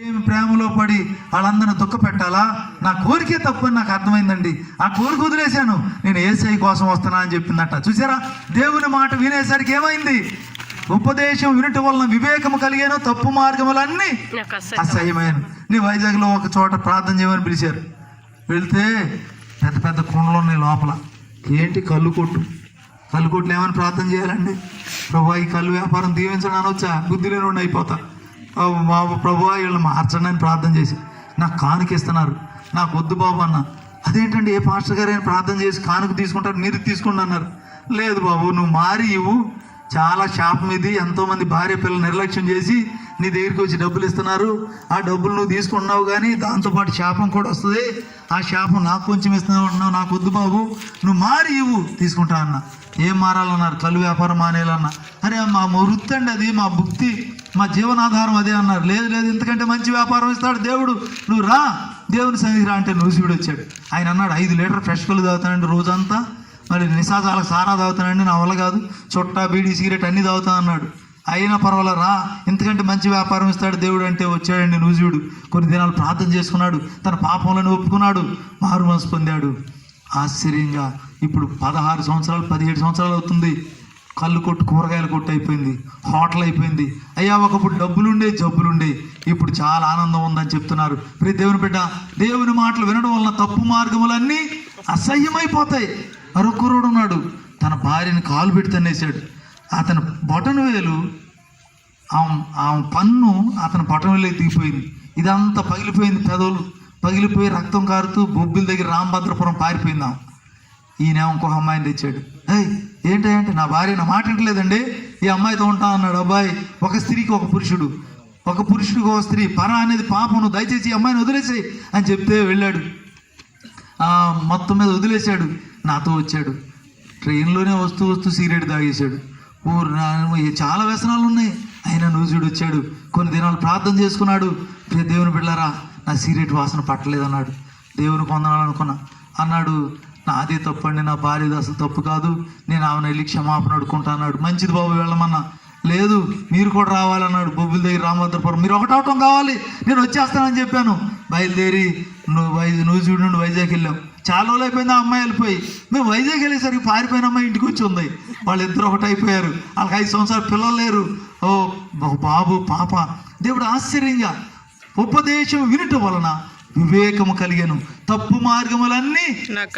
ప్రేమలో పడి వాళ్ళందరిని దుఃఖ పెట్టాలా? నా కోరికే తప్పు అని నాకు అర్థమైందండి. ఆ కోరిక వదిలేశాను, నేను యేసయ్య కోసం వస్తున్నా అని చెప్పిందట. చూసారా, దేవుని మాట వినేసరికి ఏమైంది? ఉపదేశం వినటం వలన వివేకము కలిగాను, తప్పు మార్గములన్నీ అసహ్యమైన. నీ వైజాగ్లో ఒక చోట ప్రార్థన చేయమని పిలిచారు. వెళ్తే పెద్ద పెద్ద కుండలు ఉన్నాయి లోపల. ఏంటి? కళ్ళు కొట్లు ఏమని ప్రార్థన చేయాలండి? ప్రభు ఈ కళ్ళు వ్యాపారం దీవించడానికి వచ్చా, బుద్ధి లేని అయిపోతా, మా ప్రభు వీళ్ళని మార్చండి అని ప్రార్థన చేసి నాకు కానుక ఇస్తున్నారు. నాకు వద్దు బాబు అన్న. అదేంటండి, ఏ పాస్టర్ గారు అయినా ప్రార్థన చేసి కానుక తీసుకుంటారు, మీరు తీసుకోండి అన్నారు. లేదు బాబు, నువ్వు మారి ఇవ్వు, చాలా శాపం ఇది, ఎంతోమంది భార్య పిల్లలు నిర్లక్ష్యం చేసి నీ దగ్గరికి వచ్చి డబ్బులు ఇస్తున్నారు, ఆ డబ్బులు నువ్వు తీసుకున్నావు కానీ దాంతోపాటు శాపం కూడా వస్తుంది, ఆ శాపం నాకు కొంచెం ఇస్తున్నావు అంటున్నావు, నాకు వద్దు బాబు, నువ్వు మారి ఇవ్వు తీసుకుంటా అన్న. ఏం మారాలన్నారు? కళ్ళు వ్యాపారం మానేయాలన్న. అరే మా వృత్తి అండి అది, మా భుక్తి, మా జీవనాధారం అదే అన్నారు. లేదు లేదు, ఇంతకంటే మంచి వ్యాపారం ఇస్తాడు దేవుడు, నువ్వు రా దేవుని సన్నిధి రా అంటే నూసివిడు వచ్చాడు. ఆయన అన్నాడు 5 లీటర్ ఫ్రెష్ కళ్ళు తాగుతానండి రోజంతా, మరి నిశాసాలకు సారా తాగుతానండి, నా వల్ల కాదు, చుట్టా బీడీ సిగరెట్ అన్నీ తాగుతా అన్నాడు. అయినా పర్వాలేదు రా, ఇంతకంటే మంచి వ్యాపారం ఇస్తాడు దేవుడు అంటే వచ్చాడండి నూజివుడు. కొన్ని దినాలు ప్రార్థన చేసుకున్నాడు, తన పాపంలను ఒప్పుకున్నాడు, మారు మనసు పొందాడు. ఆశ్చర్యంగా ఇప్పుడు 16 సంవత్సరాలు 17 సంవత్సరాలు అవుతుంది. కళ్ళు కొట్టు కూరగాయల కొట్టు అయిపోయింది, హోటల్ అయిపోయింది. అయ్యా ఒకప్పుడు డబ్బులుండే జబ్బులుండే, ఇప్పుడు చాలా ఆనందం ఉందని చెప్తున్నారు. ప్రతి దేవుని బిడ్డ, దేవుని మాటలు వినడం వలన తప్పు మార్గములన్నీ అసహ్యమైపోతాయి. మరొకరుడు ఉన్నాడు, తన భార్యని కాలు పెట్టి తన్నేశాడు. అతను బొటను వేలు, ఆమె పన్ను అతను బొటను వేలు దిగిపోయింది. ఇదంతా పగిలిపోయింది, పెదవులు పగిలిపోయి రక్తం కారుతూ బొబ్బిల దగ్గర రామభద్రపురం పారిపోయిందాం. ఈయన ఇంకొక అమ్మాయిని తెచ్చాడు. ఏంటంటే నా భార్య నా మాట వింటలేదండి, ఈ అమ్మాయితో ఉంటా అన్నాడు. అబ్బాయి, ఒక స్త్రీకి ఒక పురుషుడు, ఒక పురుషుడికి ఒక స్త్రీ, పర అనేది పాపను, దయచేసి ఈ అమ్మాయిని వదిలేసాయి అని చెప్తే వెళ్ళాడు. మొత్తం మీద వదిలేశాడు. నాతో వచ్చాడు. ట్రైన్లోనే వస్తూ సిగరెట్ తాగేశాడు. చాలా వ్యసనాలు ఉన్నాయి. ఆయన నూజుడు వచ్చాడు. కొన్ని దినాలు ప్రార్థన చేసుకున్నాడు. దేవుని బిడ్డలారా, నా సిగరెట్ వాసన పట్టలేదన్నాడు. దేవుని పొందాలనుకున్నా అన్నాడు. నాదే తప్పండి, నా భార్యది అసలు తప్పు కాదు, నేను ఆమెను వెళ్ళి క్షమాపణ అడుకుంటా అన్నాడు. మంచిది బాబు వెళ్ళమన్నా. లేదు మీరు కూడా రావాలన్నాడు. బొబ్బిల దగ్గర రామభద్రపురం, మీరు ఒకటవటం కావాలి, నేను వచ్చేస్తానని చెప్పాను. బయలుదేరి నూజివీడు నుండి వైజాగ్ వెళ్ళాం. చాలా రోజులు అయిపోయింది. ఆ అమ్మాయి వెళ్ళిపోయి మేము వైజాగ్ వెళ్ళేసరికి పారిపోయిన అమ్మాయి ఇంటికి వచ్చి ఉంది. వాళ్ళిద్దరు ఒకటైపోయారు. వాళ్ళకి 5 సంవత్సరాలు పిల్లలు లేరు. ఓ బాబు పాప. దేవుడు ఆశ్చర్యంగా ఉపదేశం వినటం వలన వివేకము కలిగాను, తప్పు మార్గములన్నీ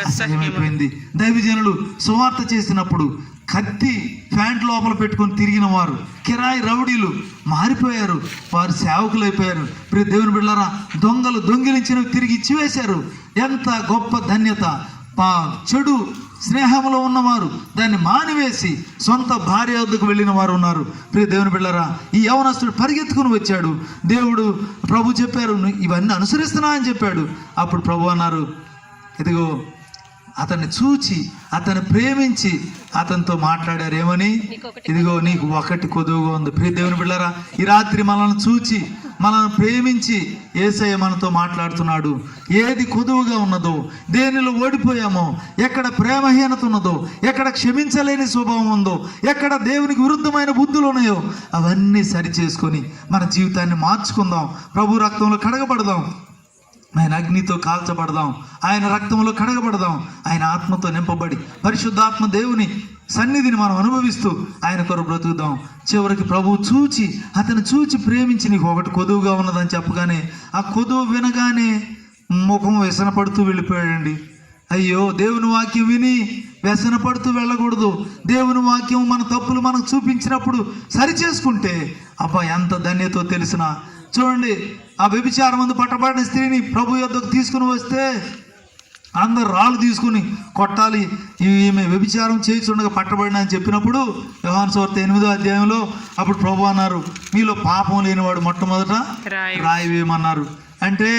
అసహ్యమైపోయింది. దైవజనులు సువార్త చేసినప్పుడు కత్తి ప్యాంట్ లోపల పెట్టుకొని తిరిగిన వారు, కిరాయి రౌడీలు మారిపోయారు, వారు సేవకులు అయిపోయారు. ప్రియ దేవుని బిడ్డలారా, దొంగలు దొంగిలించినవి తిరిగి ఇచ్చివేశారు. ఎంత గొప్ప ధన్యత! చెడు స్నేహంలో ఉన్నవారు దాన్ని మానివేసి సొంత భార్య వద్దకు వెళ్ళిన వారు ఉన్నారు. ప్రియ దేవుని బిడ్డలారా, ఈ యవనస్తుడు పరిగెత్తుకుని వచ్చాడు. దేవుడు ప్రభు చెప్పారు, ఇవన్నీ అనుసరిస్తున్నా అని చెప్పాడు. అప్పుడు ప్రభు అన్నారు, ఇదిగో అతన్ని చూచి అతన్ని ప్రేమించి అతనితో మాట్లాడారు. ఏమని? ఇదిగో నీకు ఒకటి కొదువుగా ఉంది. ప్రియ దేవుని బిడ్డలారా, ఈ రాత్రి మనల్ని చూచి మనల్ని ప్రేమించి యేసయ్య మనతో మాట్లాడుతున్నాడు. ఏది కొదువుగా ఉన్నదో, దేనిలో ఓడిపోయామో, ఎక్కడ ప్రేమహీనత ఉన్నదో, ఎక్కడ క్షమించలేని స్వభావం ఉందో, ఎక్కడ దేవునికి విరుద్ధమైన బుద్ధులు ఉన్నాయో అవన్నీ సరి చేసుకొని మన జీవితాన్ని మార్చుకుందాం. ప్రభు రక్తంలో కడగబడదాం, ఆయన అగ్నితో కాల్చబడదాం, ఆయన రక్తంలో కడగబడదాం, ఆయన ఆత్మతో నింపబడి పరిశుద్ధాత్మ దేవుని సన్నిధిని మనం అనుభవిస్తూ ఆయన కొరకు బ్రతుకుదాం. చివరికి ప్రభువు చూచి అతను చూచి ప్రేమించి నీకు ఒకటి కొదువుగా ఉన్నదని చెప్పగానే ఆ కొదువు వినగానే ముఖం వ్యసనపడుతూ వెళ్ళిపోయాడండి. అయ్యో, దేవుని వాక్యం విని వ్యసన పడుతూ వెళ్ళకూడదు. దేవుని వాక్యం మన తప్పులు మనకు చూపించినప్పుడు సరి చేసుకుంటే అబ్బా ఎంత ధన్యతో తెలిసిన. చూడండి, ఆ వ్యభిచారం ముందు పట్టబడిన స్త్రీని ప్రభు యొద్దకు తీసుకుని వస్తే అందరు రాళ్ళు తీసుకుని కొట్టాలి, ఈమె వ్యభిచారం చేయించుండగా పట్టబడిన అని చెప్పినప్పుడు యోహాను సువార్త 8వ అధ్యాయంలో అప్పుడు ప్రభు అన్నారు, మీలో పాపం లేనివాడు మొట్టమొదట రాయి వేయమన్నారు. అంటే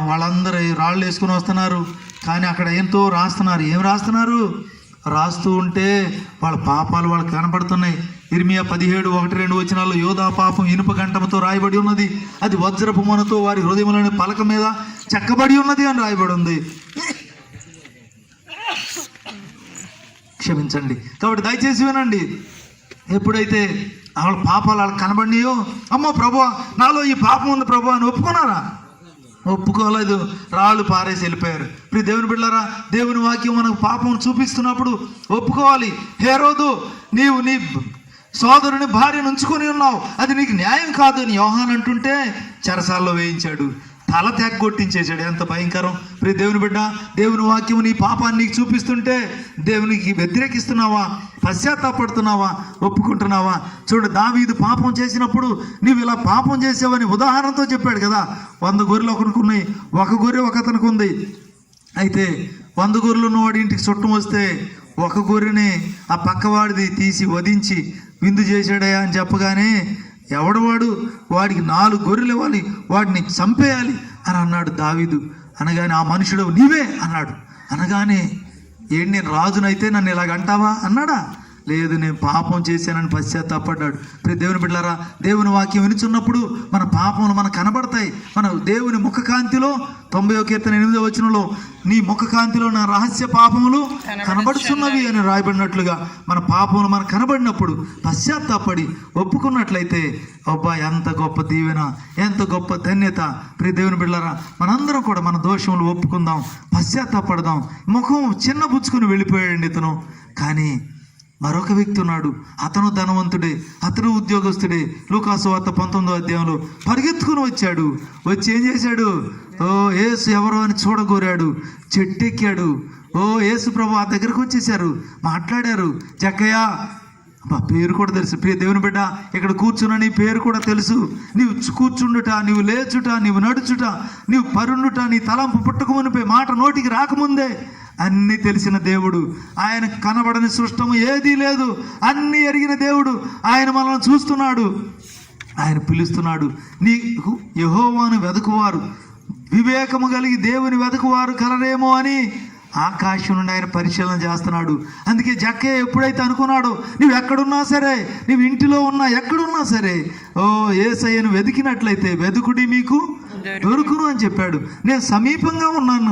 వాళ్ళందరూ రాళ్ళు వేసుకుని వస్తున్నారు, కానీ అక్కడ ఎంతో రాస్తున్నారు. ఏం రాస్తున్నారు? రాస్తూ ఉంటే వాళ్ళ పాపాలు వాళ్ళకి కనపడుతున్నాయి. ఇర్మియా 17:1-2 వచనాల్లో యోధా పాపం ఇనుప గంటముతో రాయబడి ఉన్నది, అది వజ్రపు మొనతో వారి హృదయములోని పలక మీద చెక్కబడి ఉన్నది అని రాయబడి ఉంది. క్షమించండి. కాబట్టి దయచేసి వినండి, ఎప్పుడైతే వాళ్ళ పాపాలు వాళ్ళకి కనబడినాయో, అమ్మో ప్రభువా నాలో ఈ పాపం ఉంది ప్రభువా అని ఒప్పుకున్నారా? ఒప్పుకోలేదు, రాళ్ళు పారేసి వెళ్ళిపోయారు. ఇప్పుడు దేవుని బిడ్డలారా, దేవుని వాక్యం మనకు పాపం చూపిస్తున్నప్పుడు ఒప్పుకోవాలి. హేరోదు, నీవు నీ సోదరుని భార్యను ఉంచుకొని ఉన్నావు, అది నీకు న్యాయం కాదు అని యోహాన్ అంటుంటే చెరసాల్లో వేయించాడు, తల తెగ్గొట్టించేశాడు. ఎంత భయంకరం! ప్రియ దేవుని బిడ్డ, దేవుని వాక్యం నీ పాపాన్ని నీకు చూపిస్తుంటే దేవునికి వ్యతిరేకిస్తున్నావా, పశ్చాత్తాపడుతున్నావా, ఒప్పుకుంటున్నావా? చూడు, దావీదు పాపం చేసినప్పుడు నీవు ఇలా పాపం చేసావని ఉదాహరణతో చెప్పాడు కదా. 100 గొర్రెలు ఒకరికి ఉన్నాయి, ఒక గొర్రె ఒకతనికి ఉంది. అయితే 100 గొర్రెలు ఉన్నవాడి ఇంటికి చుట్టం వస్తే ఒక గొర్రెని ఆ పక్కవాడిది తీసి వధించి విందు చేశాడయా అని చెప్పగానే ఎవడవాడు వాడికి 4 గొర్రెలు ఇవ్వాలి, వాడిని చంపేయాలి అని అన్నాడు దావీదు. అనగానే ఆ మనుషుడు నీవే అన్నాడు. అనగానే ఏంటి, నేను రాజునైతే నన్ను ఇలాగంటావా అన్నాడా? లేదు, నేను పాపం చేశానని పశ్చాత్తాపడ్డాడు. ప్రతి దేవుని బిడ్డలారా, దేవుని వాక్యం వినుచున్నప్పుడు మన పాపములు మనకు కనబడతాయి. మన దేవుని ముఖకాంతిలో 90వ కీర్తన 8వ వచనంలో నీ ముఖకాంతిలో నా రహస్య పాపములు కనబడుచున్నవి అని రాయబడినట్లుగా మన పాపములు మనకు కనబడినప్పుడు పశ్చాత్తాపడి ఒప్పుకున్నట్లయితే అబ్బా ఎంత గొప్ప దీవెన, ఎంత గొప్ప ధన్యత. ప్రతి దేవుని బిడ్డలారా, మనందరం కూడా మన దోషములు ఒప్పుకుందాం, పశ్చాత్తాపడదాం. ముఖం చిన్నబుచ్చుకుని వెళ్ళిపోయాడండి ఇతను. కానీ మరొక వ్యక్తి ఉన్నాడు, అతను ధనవంతుడే, అతను ఉద్యోగస్తుడే. లూకాసు వార్త 19వ అధ్యాయంలో పరిగెత్తుకుని వచ్చాడు. వచ్చి ఏం చేశాడు? ఓ యేసు ఎవరో అని చూడగోరాడు, చెట్టెక్కాడు. ఓ యేసు ప్రభు ఆ దగ్గరకు వచ్చేసారు, మాట్లాడారు. జక్కయ్య, పేరు కూడా తెలుసు. ప్రియ దేవుని బిడ్డ, ఇక్కడ కూర్చున్న నీ పేరు కూడా తెలుసు. నీవు కూర్చుండుట, నీవు లేచుట, నీవు నడుచుట, నీవు పరుండుట, నీ తలంపు పుట్టకమునిపై మాట నోటికి రాకముందే అన్నీ తెలిసిన దేవుడు. ఆయన కనబడని సృష్టము ఏదీ లేదు, అన్నీ ఎరిగిన దేవుడు. ఆయన మనల్ని చూస్తున్నాడు, ఆయన పిలుస్తున్నాడు. నీ యెహోవాను వెదకువారు, వివేకము కలిగి దేవుని వెదకువారు కలరేమో అని ఆకాశం నుండి ఆయన పరిశీలన చేస్తున్నాడు. అందుకే జక్కయ్య ఎప్పుడైతే అనుకున్నాడో, నువ్వు ఎక్కడున్నా సరే, నువ్వు ఇంటిలో ఉన్నా ఎక్కడున్నా సరే, ఓ యేసయ్యను వెతికినట్లయితే వెదుకుడి మీకు దొరుకును అని చెప్పాడు. నేను సమీపంగా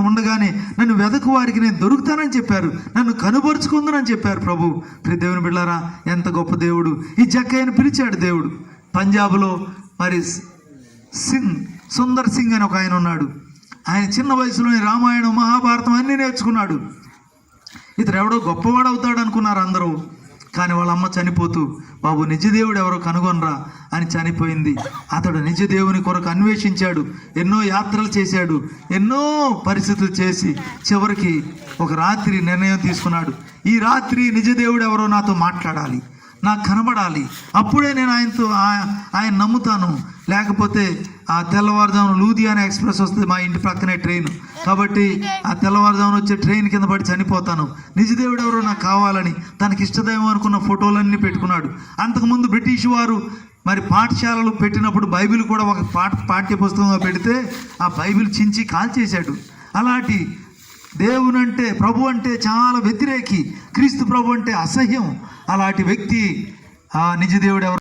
ఉండగానే నన్ను వెదకు వారికి నేను దొరుకుతానని చెప్పారు, నన్ను కనుపరుచుకుందునని చెప్పారు ప్రభు. ప్రియ దేవుని బిడ్డలారా, ఎంత గొప్ప దేవుడు! ఈ జక్కయ్యను పిలిచాడు దేవుడు. పంజాబ్లో మరి సుందర్ సింగ్ అని ఒక ఆయన ఉన్నాడు. ఆయన చిన్న వయసులోని రామాయణం, మహాభారతం అన్నీ నేర్చుకున్నాడు. ఇతను ఎవడో గొప్పవాడు అవుతాడు అనుకున్నారు అందరూ. కానీ వాళ్ళ అమ్మ చనిపోతూ, బాబు నిజదేవుడు ఎవరో కనుగొనరా అని చనిపోయింది. అతడు నిజదేవుని కొరకు అన్వేషించాడు, ఎన్నో యాత్రలు చేశాడు, ఎన్నో పరిస్థితులు చేసి చివరికి ఒక రాత్రి నిర్ణయం తీసుకున్నాడు. ఈ రాత్రి నిజదేవుడు ఎవరో నాతో మాట్లాడాలి, నాకు కనబడాలి, అప్పుడే నేను ఆయన నమ్ముతాను. లేకపోతే ఆ తెల్లవారుజామున లూధియానా ఎక్స్ప్రెస్ వస్తుంది, మా ఇంటి పక్కనే ట్రైన్, కాబట్టి ఆ తెల్లవారుజామున వచ్చే ట్రైన్ కింద పడి చనిపోతాను. నిజదేవుడు ఎవరో నాకు కావాలని తనకి ఇష్టదైవం అనుకున్న ఫోటోలన్నీ పెట్టుకున్నాడు. అంతకుముందు బ్రిటిష్ వారు మరి పాఠశాలలు పెట్టినప్పుడు బైబిల్ కూడా ఒక పాఠ్య పుస్తకంగా పెడితే ఆ బైబిల్ చించి కాల్చేశాడు. అలాంటి దేవుని అంటే, ప్రభు అంటే చాలా వ్యతిరేకి, క్రీస్తు ప్రభు అంటే అసహ్యం. అలాంటి వ్యక్తి ఆ నిజదేవుడు ఎవరు